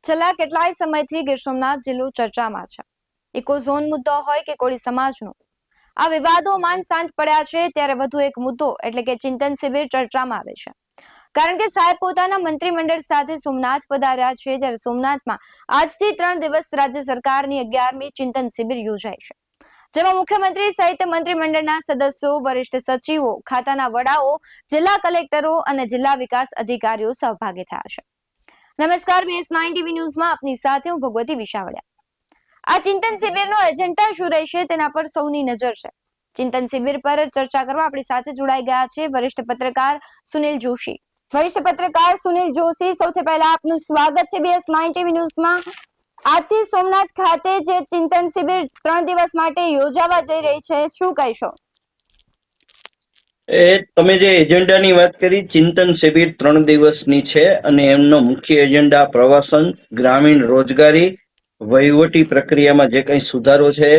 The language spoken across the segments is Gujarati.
છેલ્લા કેટલાય સમયથી ગીર સોમનાથ જિલ્લો ચર્ચામાં છે। ઇકોઝોન મુદ્દો હોય કે કોળી સમાજનો, આ વિવાદો માંડ શાંત પડ્યા છે ત્યારે વધુ એક મુદ્દો એટલે કે ચિંતન શિબિર ચર્ચામાં આવે છે। કારણ કે સાહેબ પોતાના મંત્રીમંડળ સાથે સોમનાથ પધાર્યા છે ત્યારે સોમનાથમાં આજથી 3 દિવસ રાજ્ય સરકારની 11મી ચિંતન શિબિર યોજાઈ છે, જેમાં મુખ્યમંત્રી સહિત મંત્રીમંડળના સદસ્યો, વરિષ્ઠ સચિવો, ખાતાના વડાઓ, જિલ્લા કલેક્ટરો અને જિલ્લા વિકાસ અધિકારીઓ સહભાગી થયા છે। નમસ્કાર, BS9 ટીવી ન્યૂઝમાં આપની સાથે હું ભગવતી વિશાવડિયા। આ ચિંતન શિબિરનો એજન્ડા શું રહેશે તેના પર સૌની નજર છે। ચિંતન શિબિર પર ચર્ચા કરવા આપણી સાથે જોડાઈ ગયા છે વરિષ્ઠ પત્રકાર સુનિલ જોશી। વરિષ્ઠ પત્રકાર સુનિલ જોશી, સૌથી પહેલા આપનું સ્વાગત છે BS9 ટીવી ન્યૂઝમાં। આજથી સોમનાથ ખાતે જે ચિંતન શિબિર 3 દિવસ માટે યોજાવા જઈ રહી છે, શું કહેશો? તમે જે એજન્ડાની વાત કરી, ચિંતન શિબિર 3 દિવસની છે અને એમનો મુખ્ય એજન્ડા પ્રવાસન, ગ્રામીણ રોજગારી, વહીવટી પ્રક્રિયામાં જે કંઈ સુધારો છે,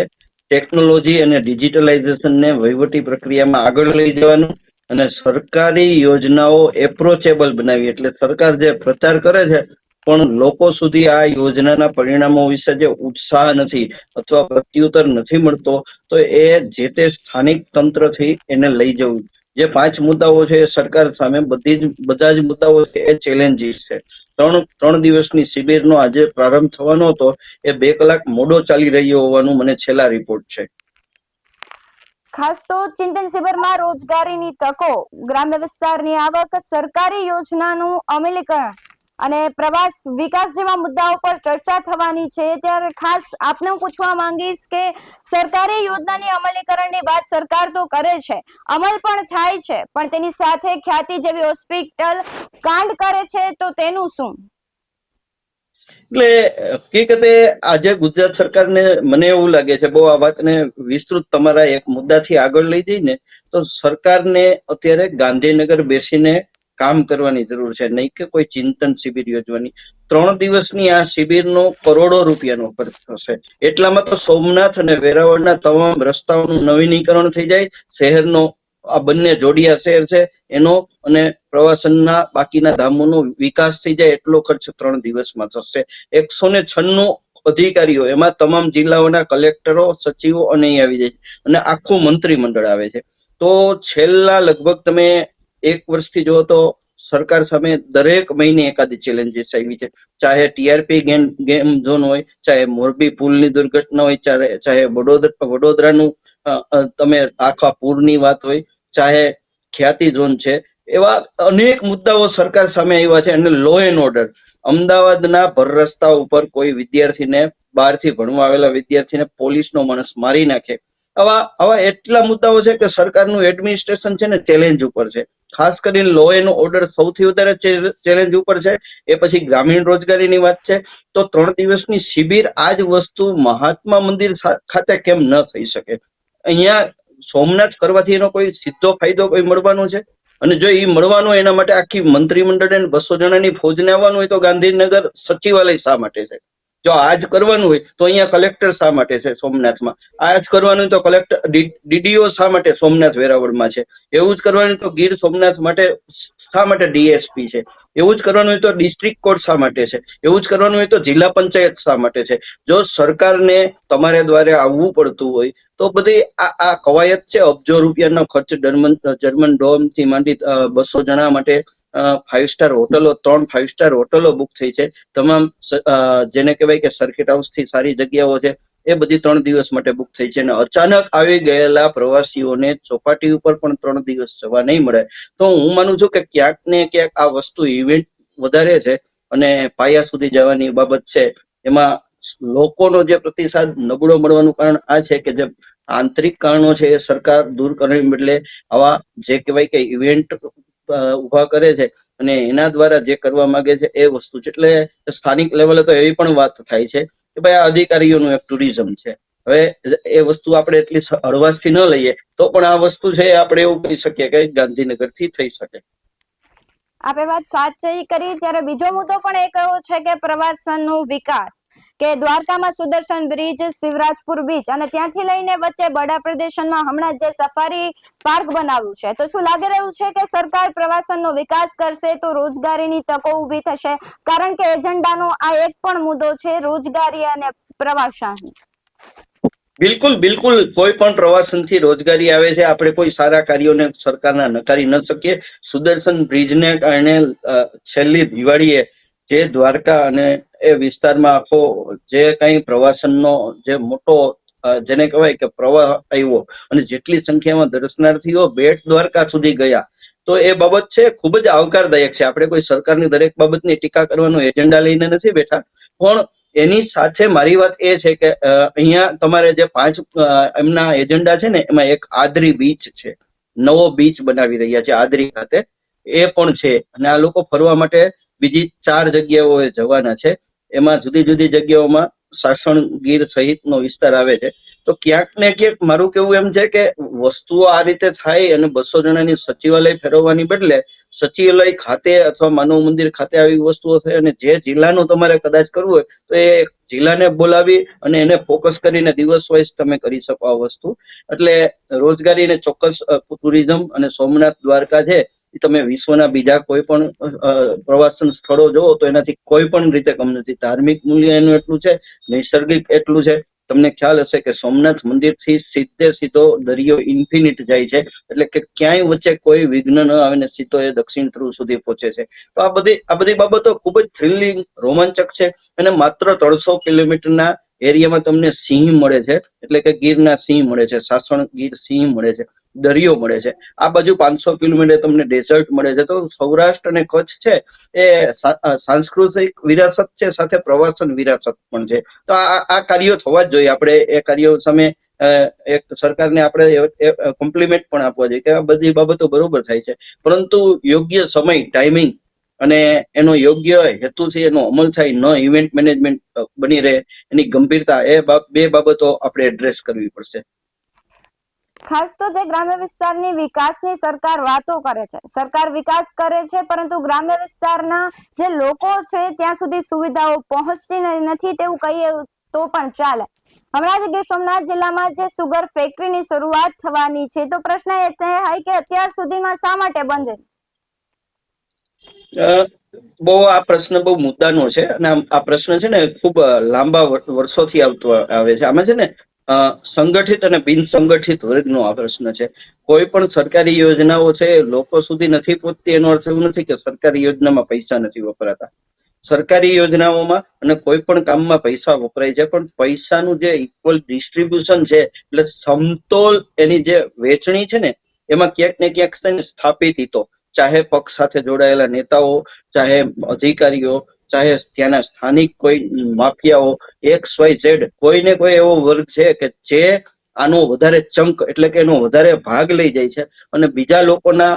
ટેકનોલોજી અને ડિજિટલાઇઝેશનને વહીવટી પ્રક્રિયામાં આગળ લઈ જવાનું અને સરકારી યોજનાઓ એપ્રોચેબલ બનાવી, એટલે સરકાર જે પ્રચાર કરે છે પણ લોકો સુધી આ યોજનાના પરિણામો વિશે જે ઉત્સાહ નથી અથવા પ્રત્યુત્તર નથી મળતો, તો એ જે તે સ્થાનિક તંત્રથી એને લઈ જવું। જે 5 મુદ્દાઓ છે એ સરકાર સામે બધા જ મુદ્દાઓ છે એ ચેલેન્જીસ છે। 3 દિવસની શિબિરનો આજે પ્રારંભ થવાનો હતો, એ 2 કલાક મોડો ચાલી રહ્યો હોવાનું મને છેલ્લા રિપોર્ટ છે। ખાસ તો ચિંતન શિબિરમાં રોજગારીની તકો, ગ્રામ્ય વિસ્તારની આવક, સરકારી યોજનાનું અમલીકરણ અને પ્રવાસ વિકાસ જેવા મુદ્દાઓ પર ચર્ચા થવાની છે। ત્યારે ખાસ આપને હું પૂછવા માંગીશ કે સરકારી યોજનાની અમલીકરણની વાત સરકાર તો કરે છે, અમલ પણ થાય છે, પણ તેની સાથે ખ્યાતિ જેવી હોસ્પિટલ કાંડ કરે છે, તો તેનું શું? એટલે હકીકતે આજે ગુજરાત સરકારને મને એવું લાગે છે, બહુ આ વાતને વિસ્તૃત તમારા એક મુદ્દાથી આગળ લઈ જઈને, તો સરકારને અત્યારે ગાંધીનગર બેસીને કામ કરવાની જરૂર છે, નહીં કે કોઈ ચિંતન શિબિર યોજવાની। 3 દિવસની આ શિબિરનો કરોડો રૂપિયાનો ખર્ચ થશે। એટલામાં તો સોમનાથ અને વેરાવળના તમામ રસ્તાઓનું નવીનીકરણ થઈ જાય, શહેરનો આ બંને જોડિયા શહેર છે એનો અને પ્રવાસનના બાકીના ધામોનો વિકાસ થઈ જાય, એટલો ખર્ચ 3 દિવસમાં થશે। 196 અધિકારીઓ, એમાં તમામ જિલ્લાઓના કલેક્ટરો, સચિવો અને અહીં આવી જાય અને આખું મંત્રીમંડળ આવે છે। તો છેલ્લા લગભગ તમે 1 વર્ષથી જુઓ તો સરકાર સામે દરેક મહિને એકાદી ચેલેન્જીસ આવી છે। ચાહે ટીઆરપી ગેમ ઝોન હોય, ચાહે મોરબી પુલની દુર્ઘટના હોય, ચાહે વડોદરાનું તમે આખા પૂરની વાત હોય, ચાહે ખ્યાતિ ઝોન છે, એવા અનેક મુદ્દાઓ સરકાર સામે આવ્યા છે। અને લો એન્ડ ઓર્ડર, અમદાવાદના ભર રસ્તા ઉપર કોઈ વિદ્યાર્થીને, બહારથી ભણવા આવેલા વિદ્યાર્થીને પોલીસનો માણસ મારી નાખે, આવા એટલા મુદ્દાઓ છે કે સરકારનું એડમિનિસ્ટ્રેશન છે ને ચેલેન્જ ઉપર છે। ખાસ કરીને લો એન્ડ ઓર્ડર સૌથી વધારે ચેલેન્જ ઉપર છે, એ પછી ગ્રામીણ રોજગારીની વાત છે। તો 3 દિવસની શિબિર આ જ વસ્તુ મહાત્મા મંદિર ખાતે કેમ ન થઈ શકે? અહીંયા સોમનાથ કરવાથી એનો કોઈ સીધો ફાયદો કોઈ મળવાનો છે? અને જો એ મળવાનું, એના માટે આખી મંત્રીમંડળ 200 જણાની ફૌજને આવવાનું હોય તો ગાંધીનગર સચિવાલય શા માટે છે? જો આજ કરવાનું હોય તો અહીંયા કલેક્ટર શા માટે છે સોમનાથમાં? આજ કરવાનું હોય તો કલેક્ટર ડીડીઓ શા માટે સોમનાથ વેરાવળમાં છે? એવું જ કરવાનું તો ગીર સોમનાથ માટે શા માટે ડીએસપી છે? એવું જ કરવાનું હોય તો ડિસ્ટ્રિક્ટ કોર્ટ શા માટે છે? એવું જ કરવાનું હોય તો જિલ્લા પંચાયત શા માટે છે? જો સરકારને તમારે દ્વારે આવવું પડતું હોય તો બધી આ કવાયત છે, અબજો રૂપિયાનો ખર્ચ, જર્મન ડોમ થી માંડી 200 જણા માટે 5 સ્ટાર હોટલો, 3 5 સ્ટાર હોટલો બુક થઈ છે। તમામ જેને કહેવાય કે સર્કિટ હાઉસ થી સારી જગ્યાઓ છે, એ બધી 3 દિવસ માટે બુક થઈ છે। અને અચાનક આવી ગયેલા પ્રવાસીઓને ચોપાટી ઉપર પણ 3 દિવસ જવા નહીં મળે, તો હું માનું છું કે ક્યાંક ને ક્યાંક આ વસ્તુ ઇવેન્ટ વધારે છે અને પાયા સુધી જવાની બાબત છે, એમાં લોકોનો જે પ્રતિસાદ નબળો મળવાનું કારણ આ છે કે જે આંતરિક કારણો છે એ સરકાર દૂર કરવાને બદલે આવા જે કહેવાય કે ઇવેન્ટ ઉભા કરે છે અને એના દ્વારા જે કરવા માંગે છે એ વસ્તુ છે। એટલે સ્થાનિક લેવલે તો એવી પણ વાત થાય છે કે ભાઈ આ અધિકારીઓનું એક ટુરિઝમ છે। હવે એ વસ્તુ આપણે એટલી હળવાશથી ન લઈએ તો પણ આ વસ્તુ છે આપણે એવું કહી શકીએ કે ગાંધીનગર થી થઈ શકે। આપે વાત સાચી કરી. ત્યારે બીજો મુદ્દો પણ એક એવો છે કે પ્રવાસનનો વિકાસ, કે દ્વારકામાં સુદર્શન બ્રિજ, શિવરાજપુર બીચ અને ત્યાંથી લઈને વચ્ચે બડા પ્રદેશમાં હમણાં જે સફારી પાર્ક બનાવ્યું છે, તો શું લાગી રહ્યું છે કે સરકાર પ્રવાસનનો વિકાસ કરશે તો રોજગારીની તકો ઊભી થશે? કારણ કે એજન્ડાનો આ એક પણ મુદ્દો છે, રોજગારી અને પ્રવાસન. બિલકુલ બિલકુલ, કોઈ પણ પ્રવાસનથી રોજગારી આવે છે. આપણે કોઈ સારા કાર્યોને સરકારના નકારી ન શકીએ. સુદર્શન બ્રિજને કારણે છેલ્લી દિવાળીએ જે દ્વારકા અને એ વિસ્તારમાં આખો જે કઈ પ્રવાસનનો જે મોટો જેને કહેવાય કે પ્રવાહ આવ્યો અને જેટલી સંખ્યામાં દર્શનાર્થીઓ બેટ દ્વારકા સુધી ગયા, તો એ બાબત છે ખૂબ જ આવકારદાયક છે. આપણે કોઈ સરકારની દરેક બાબતની ટીકા કરવાનો એજન્ડા લઈને નથી બેઠા, પણ એની સાથે મારી વાત એ છે કે અહીંયા તમારે જે 5 એમના એજન્ડા છે ને, એમાં એક આદરી બીચ છે, નવો બીચ બનાવી રહ્યા છે આદરી ખાતે, એ પણ છે. અને આ લોકો ફરવા માટે બીજી 4 જગ્યાઓ જવાના છે. એમાં જુદી જુદી જગ્યાઓમાં સાસણ ગીર સહિતનો વિસ્તાર આવે છે. તો ક્યાંક ને ક્યાંક મારું કેવું એમ છે કે વસ્તુઓ આ રીતે થાય અને 200 જણાની સચિવાલય ફેરવવાની બદલે સચિવાલય ખાતે અથવા માનવ મંદિર ખાતે આવી વસ્તુઓ થાય, અને જે જિલ્લાનું તમારે કદાચ કરવું હોય તો એ જિલ્લાને બોલાવી અને એને ફોકસ કરીને દિવસ વાઇઝ તમે કરી શકો આ વસ્તુ. એટલે રોજગારીને ચોક્કસ ટુરિઝમ અને સોમનાથ દ્વારકા છે, એ તમે વિશ્વના બીજા કોઈ પણ પ્રવાસન સ્થળો જોવો તો એનાથી કોઈ પણ રીતે કમ નથી. ધાર્મિક મૂલ્ય એનું એટલું છે, નૈસર્ગિક એટલું છે. તમને ખ્યાલ હશે કે સોમનાથ મંદિરથી સીધો દરિયો ઇન્ફિનિટ જાય છે, એટલે કે ક્યાંય વચ્ચે કોઈ વિઘ્ન ન આવે ને સીધો એ દક્ષિણ ધ્રુવ સુધી પહોંચે છે. તો આ બધી બાબતો ખૂબ જ થ્રિલિંગ, રોમાંચક છે. અને માત્ર 300 કિલોમીટરના એરિયામાં તમને સિંહ મળે છે, એટલે કે ગીરના સિંહ મળે છે, સાસણ ગીર સિંહ મળે છે, દરિયો મળે છે. આ બાજુ 500 કિલોમીટર તમને ડેઝર્ટ મળે છે. તો સૌરાષ્ટ્ર અને કચ્છ છે એ સાંસ્કૃતિક વિરાસત છે, સાથે પ્રવાસન વિરાસત પણ છે. તો આ કાર્યો થવા જ જોઈએ. આપણે એ કાર્યો સામે એક સરકારને આપણે કોમ્પ્લિમેન્ટ પણ આપવા જોઈએ કે આ બધી બાબતો બરોબર થાય છે, પરંતુ યોગ્ય સમય, ટાઈમિંગ અને એનો યોગ્ય હેતુથી એનો અમલ થાય, ન ઇવેન્ટ મેનેજમેન્ટ બની રહે, એની ગંભીરતા, એ બે બાબતો આપણે એડ્રેસ કરવી પડશે. ખાસ તો જે ગ્રામ્ય વિસ્તારની વિકાસની સરકાર વાતો કરે છે, સરકાર વિકાસ કરે છે, પરંતુ ગ્રામ્ય વિસ્તારના જે લોકો છે ત્યાં સુધી સુવિધાઓ પહોંચતી નથી, તેવું કહીએ તો પણ ચાલે. હમણાં જ ગીર સોમનાથ જિલ્લામાં જે સુગર ફેક્ટરીની શરૂઆત થવાની છે, તો પ્રશ્ન એ થાય કે અત્યાર સુધીમાં શા માટે બંધ? બહુ આ પ્રશ્ન બહુ મુદ્દાનો છે, અને આ પ્રશ્ન છે ને ખૂબ લાંબા વર્ષોથી આવતો આવે છે. આમાં છે ને સંગઠિત અને બિન સંગઠિત વર્ગનો આ પ્રશ્ન છે. કોઈ પણ સરકારી યોજનાઓ છે લોકો સુધી નથી પહોંચતી, એનો અર્થ એવું નથી કે સરકારી યોજનામાં પૈસા નથી વપરાતા. સરકારી યોજનાઓમાં અને કોઈ પણ કામમાં પૈસા વપરાય છે, પણ પૈસાનું જે ઇક્વલ ડિસ્ટ્રીબ્યુશન છે, એટલે સમતોલ એની જે વેચણી છે ને, એમાં ક્યાંક ને ક્યાંક સ્થાપિત હિતો, ચાહે પક્ષ સાથે જોડાયેલા નેતાઓ, ચાહે અધિકારીઓ, ચાહે ત્યાંના સ્થાનિક કોઈ માફિયાઓ, XYZ, કોઈ ને કોઈ એવો વર્ગ છે કે જે આનો વધારે ચંક, એટલે કે એનો વધારે ભાગ લઈ જાય છે, અને બીજા લોકોના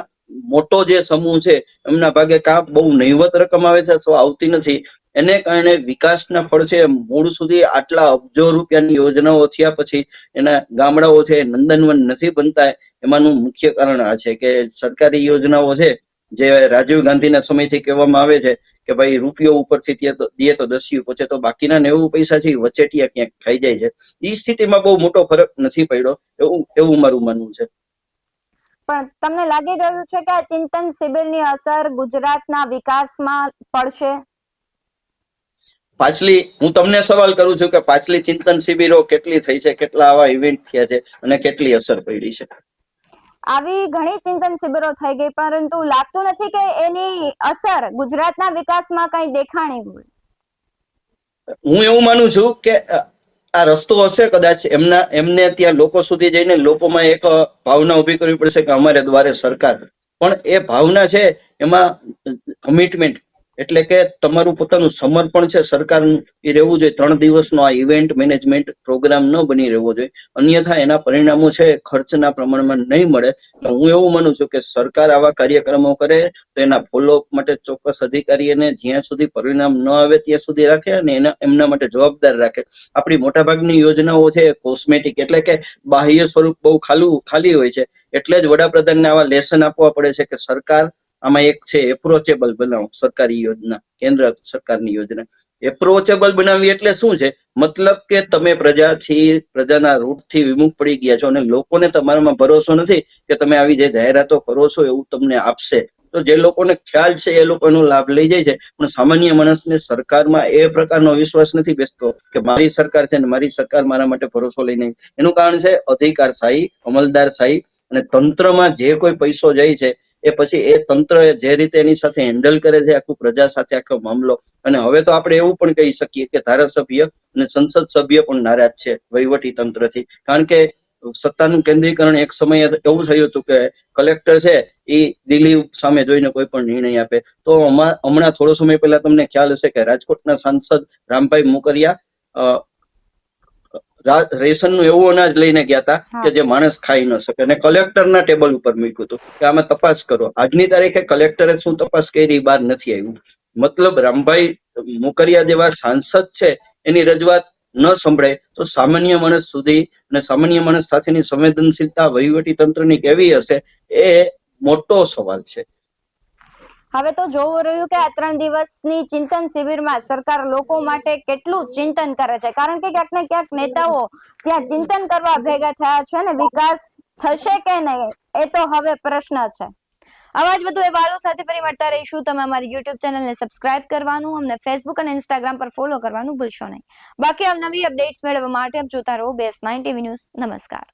મોટો જે સમૂહ છે એમના ભાગે કાં બહુ નહીવત રકમ આવે છે અથવા આવતી નથી. એને કારણે વિકાસના ફળ છે મૂળ સુધી આટલા અબજો રૂપિયાની યોજનાઓ થયા પછી એના ગામડાઓ છે નંદનવન નથી બનતા. એમાંનું મુખ્ય કારણ આ છે કે સરકારી યોજનાઓ છે, જે રાજીવ ગાંધીના સમયથી કહેવામાં આવે છે કે ભાઈ રૂપિયો ઉપરથી દે તો દસ્યુ પહોંચે, તો બાકીના 90 પૈસા છે વચેટિયા ક્યાંક ખાઈ જાય છે. એ સ્થિતિમાં બહુ મોટો ફરક નથી પડ્યો, એવું મારું માનવું છે. પણ તમને લાગી રહ્યું છે કે આ ચિંતન શિબિરની અસર ગુજરાતના વિકાસમાં પડશે? હું તમને સવાલ કરું છું કે પાછલી ચિંતન શિબિરો કેટલી થઈ છે, કેટલા આવા ઇવેન્ટ થયા છે અને કેટલી અસર પડી છે? આવી ઘણી ચિંતન શિબિરો થઈ ગઈ, પરંતુ લાગતું નથી કે એની અસર ગુજરાતના વિકાસમાં કઈ દેખાણી હોય. હું એવું માનું છું કે આ રસ્તો હશે કદાચ એમને ત્યાં લોકો સુધી જઈને લોકોમાં એક ભાવના ઉભી કરવી પડશે કે અમારે દ્વારે સરકાર, પણ એ ભાવના છે એમાં કમિટમેન્ટ, એટલે કે તમારું પોતાનું સમર્પણ છે સરકારનું, એ રહેવું જોઈએ. 3 દિવસનો આ ઇવેન્ટ મેનેજમેન્ટ પ્રોગ્રામ ન બની રહેવો જોઈએ, અન્યથા એના પરિણામો છે ખર્ચના પ્રમાણમાં નહીં મળે. હું એવું માનું છું કે સરકાર આવા કાર્યક્રમો કરે તો એના ફોલોઅપ માટે ચોક્કસ અધિકારીને જ્યાં સુધી પરિણામ ન આવે ત્યાં સુધી રાખે અને એમના માટે જવાબદાર રાખે. આપણી મોટાભાગની યોજનાઓ છે કોસ્મેટિક, એટલે કે બાહ્ય સ્વરૂપ બહુ ખાલી હોય છે, એટલે જ વડાપ્રધાનને આવા લેસન આપવા પડે છે કે સરકાર આમાં એક છે એપ્રોચેબલ બનાવો, સરકારી યોજના, કેન્દ્ર સરકારની યોજના. એપ્રોચેબલ બનાવવી એટલે શું છે? મતલબ કે તમે પ્રજાના રૂટથી વિમુખ પડી ગયા છો અને લોકોને તમારામાં ભરોસો નથી કે તમે આવી જે જાહેરાતો કરો છો એવું તમને આપશે. તો જે લોકોને ખ્યાલ છે એ લોકો એનો લાભ લઈ જાય છે, પણ સામાન્ય માણસને સરકારમાં એ પ્રકારનો વિશ્વાસ નથી બેસતો કે મારી સરકાર છે ને મારી સરકાર મારા માટે ભરોસો લઈને. એનું કારણ છે અધિકારશાહી, અમલદારશાહી, અને તંત્રમાં જે કોઈ પૈસો જાય છે એ પછી એ તંત્ર જે રીતે એની સાથે હેન્ડલ કરે છે આખું પ્રજા સાથે આખો મામલો. અને હવે તો આપણે એવું પણ કહી શકીએ કે ધારાસભ્ય અને સંસદ સભ્ય પણ નારાજ છે વહીવટી તંત્રથી, કારણ કે સત્તાનું કેન્દ્રીકરણ એક સમયે એવું થયું હતું કે કલેક્ટર છે એ દિલ્હી સામે જોઈને કોઈ પણ નિર્ણય આપે. તો હમણાં થોડો સમય પહેલા તમને ખ્યાલ હશે કે રાજકોટના સાંસદ રામભાઈ મોકરિયા રેશનનું એવું અનાજ લઈને ગયા હતા કે જે માણસ ખાઈ ન શકે, અને કલેક્ટરના ટેબલ ઉપર મૂક્યું હતું કે આમાં તપાસ કરો. આજની તારીખે કલેક્ટરે શું તપાસ કરી બહાર નથી આવ્યું. મતલબ રામભાઈ મોકરિયા જેવા સાંસદ છે એની રજૂઆત ન સંભળાય તો સામાન્ય માણસ સુધી અને સામાન્ય માણસ સાથેની સંવેદનશીલતા વહીવટી તંત્રની કેવી હશે એ મોટો સવાલ છે. હવે તો જોવું રહ્યું કે આ 3 દિવસની ચિંતન શિબિરમાં સરકાર લોકો માટે કેટલું ચિંતન કરે છે, કારણ કે ક્યાંક ને ક્યાંક નેતાઓ ત્યાં ચિંતન કરવા ભેગા થયા છે ને વિકાસ થશે કે નહીં એ તો હવે પ્રશ્ન છે. આવા જ વધુ અહેવાલો સાથે ફરી મળતા રહીશું. તમે અમારી YouTube ચેનલને સબસ્ક્રાઇબ કરવાનું, અમને Facebook અને Instagram પર ફોલો કરવાનું ભૂલશો નહીં. બાકી નવી અપડેટ્સ મેળવવા માટે આપ જોતા રહો BS9 TV ન્યૂઝ. નમસ્કાર.